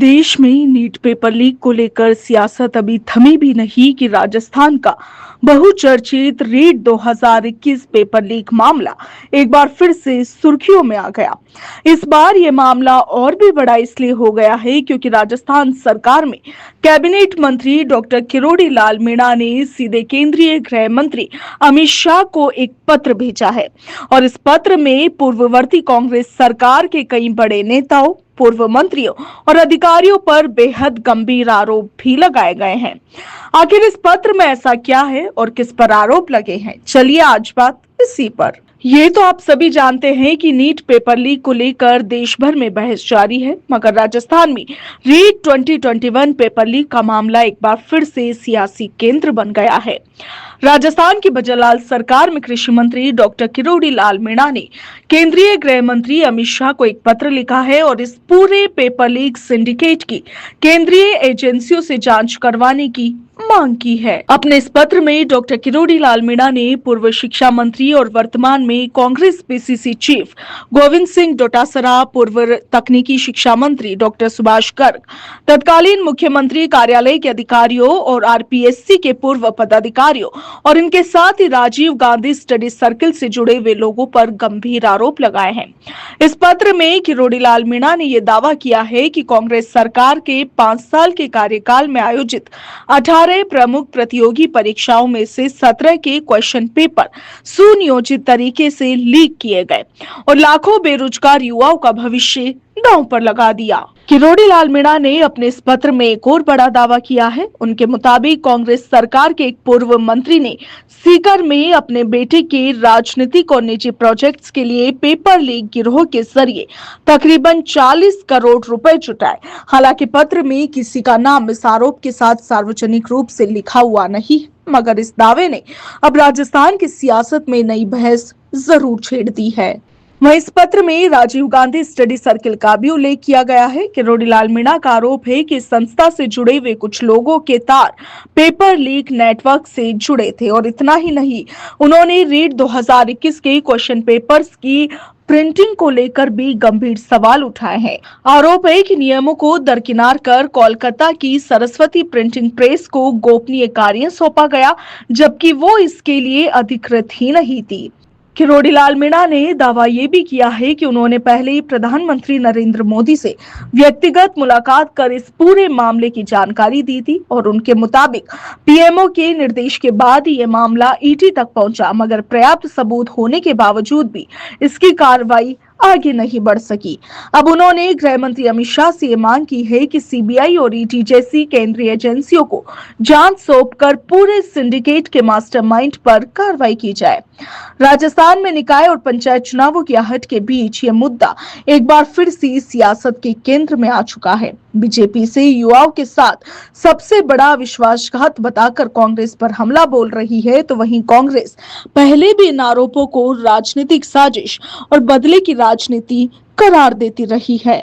देश में NEET paper leak को लेकर सियासत अभी थमी भी नहीं कि राजस्थान का बहुचर्चित रीट 2021 पेपर लीक मामला एक बार फिर से सुर्खियों में आ गया। इस बार ये मामला और भी बड़ा इसलिए हो गया है क्योंकि राजस्थान सरकार में कैबिनेट मंत्री डॉक्टर किरोड़ी लाल मीणा ने सीधे केंद्रीय गृह मंत्री अमित शाह को एक पत्र भेजा है और इस पत्र में पूर्ववर्ती कांग्रेस सरकार के कई बड़े नेताओं, पूर्व मंत्रियों और अधिकारियों पर बेहद गंभीर आरोप भी लगाए गए हैं। आखिर इस पत्र में ऐसा क्या है और किस पर आरोप लगे हैं, चलिए आज बात इसी पर। ये तो आप सभी जानते हैं कि नीट पेपर लीक को लेकर देश भर में बहस जारी है, मगर राजस्थान में रीट 2021 पेपर लीक का मामला एक बार फिर से सियासी केंद्र बन गया है। राजस्थान की बजरलाल सरकार में कृषि मंत्री डॉक्टर किरोड़ी लाल मीणा ने केंद्रीय गृह मंत्री अमित शाह को एक पत्र लिखा है और इस पूरे पेपर लीक सिंडिकेट की केंद्रीय एजेंसियों से जांच करवाने की मांग की है। अपने इस पत्र में डॉक्टर किरोड़ी लाल मीणा ने पूर्व शिक्षा मंत्री और वर्तमान में कांग्रेस पीसीसी चीफ गोविंद सिंह डोटासरा, पूर्व तकनीकी शिक्षा मंत्री डॉक्टर सुभाष गर्ग, तत्कालीन मुख्यमंत्री कार्यालय के अधिकारियों और आरपीएससी के पूर्व पदाधिकारियों और इनके साथ ही राजीव गांधी स्टडी सर्किल से जुड़े हुए लोगों पर गंभीर आरोप लगाए हैं। इस पत्र में किरोड़ी लाल मीणा ने यह दावा किया है कि कांग्रेस सरकार के 5 साल के कार्यकाल में आयोजित 18 प्रमुख प्रतियोगी परीक्षाओं में से 17 के क्वेश्चन पेपर सुनियोजित तरीके से लीक किए गए और लाखों बेरोजगार युवाओं का भविष्य दांव पर लगा दिया। किरोड़ी लाल मीणा ने अपने इस पत्र में एक और बड़ा दावा किया है। उनके मुताबिक कांग्रेस सरकार के एक पूर्व मंत्री ने सीकर में अपने बेटे के राजनीतिक और निजी प्रोजेक्ट्स के लिए पेपर लीक गिरोह के जरिए तकरीबन 40 करोड़ रुपए जुटाए। हालांकि पत्र में किसी का नाम इस आरोप के साथ सार्वजनिक रूप से लिखा हुआ नहीं, मगर इस दावे ने अब राजस्थान की सियासत में नई बहस जरूर छेड़ दी है। वहीं इस पत्र में राजीव गांधी स्टडी सर्किल का भी उल्लेख किया गया है। किरोड़ी लाल मीणा का आरोप है कि संस्था से जुड़े हुए कुछ लोगों के तार पेपर लीक नेटवर्क से जुड़े थे और इतना ही नहीं, उन्होंने रीट 2021 के क्वेश्चन पेपर्स की प्रिंटिंग को लेकर भी गंभीर सवाल उठाए हैं। आरोप है कि नियमों को दरकिनार कर कोलकाता की सरस्वती प्रिंटिंग प्रेस को गोपनीय कार्य सौंपा गया, जबकि वो इसके लिए अधिकृत ही नहीं थी। किरोड़ी लाल मीणा ने दावा ये भी किया है कि उन्होंने पहले ही प्रधानमंत्री नरेंद्र मोदी से व्यक्तिगत मुलाकात कर इस पूरे मामले की जानकारी दी थी और उनके मुताबिक पीएमओ के निर्देश के बाद ही ये मामला ईडी तक पहुंचा, मगर पर्याप्त सबूत होने के बावजूद भी इसकी कार्रवाई आगे नहीं बढ़ सकी। अब उन्होंने गृह मंत्री अमित शाह से ये मांग की है कि सीबीआई और ईडी जैसी केंद्रीय एजेंसियों को जांच सौंपकर पूरे सिंडिकेट के मास्टरमाइंड पर कार्रवाई की जाए। राजस्थान में निकाय और पंचायत चुनावों की आहट के बीच ये मुद्दा एक बार फिर से सियासत के केंद्र में आ चुका है। बीजेपी से युवाओं के साथ सबसे बड़ा विश्वासघात बताकर कांग्रेस पर हमला बोल रही है, तो वहीं कांग्रेस पहले भी इन आरोपों को राजनीतिक साजिश और बदले की राजनीति करार देती रही है।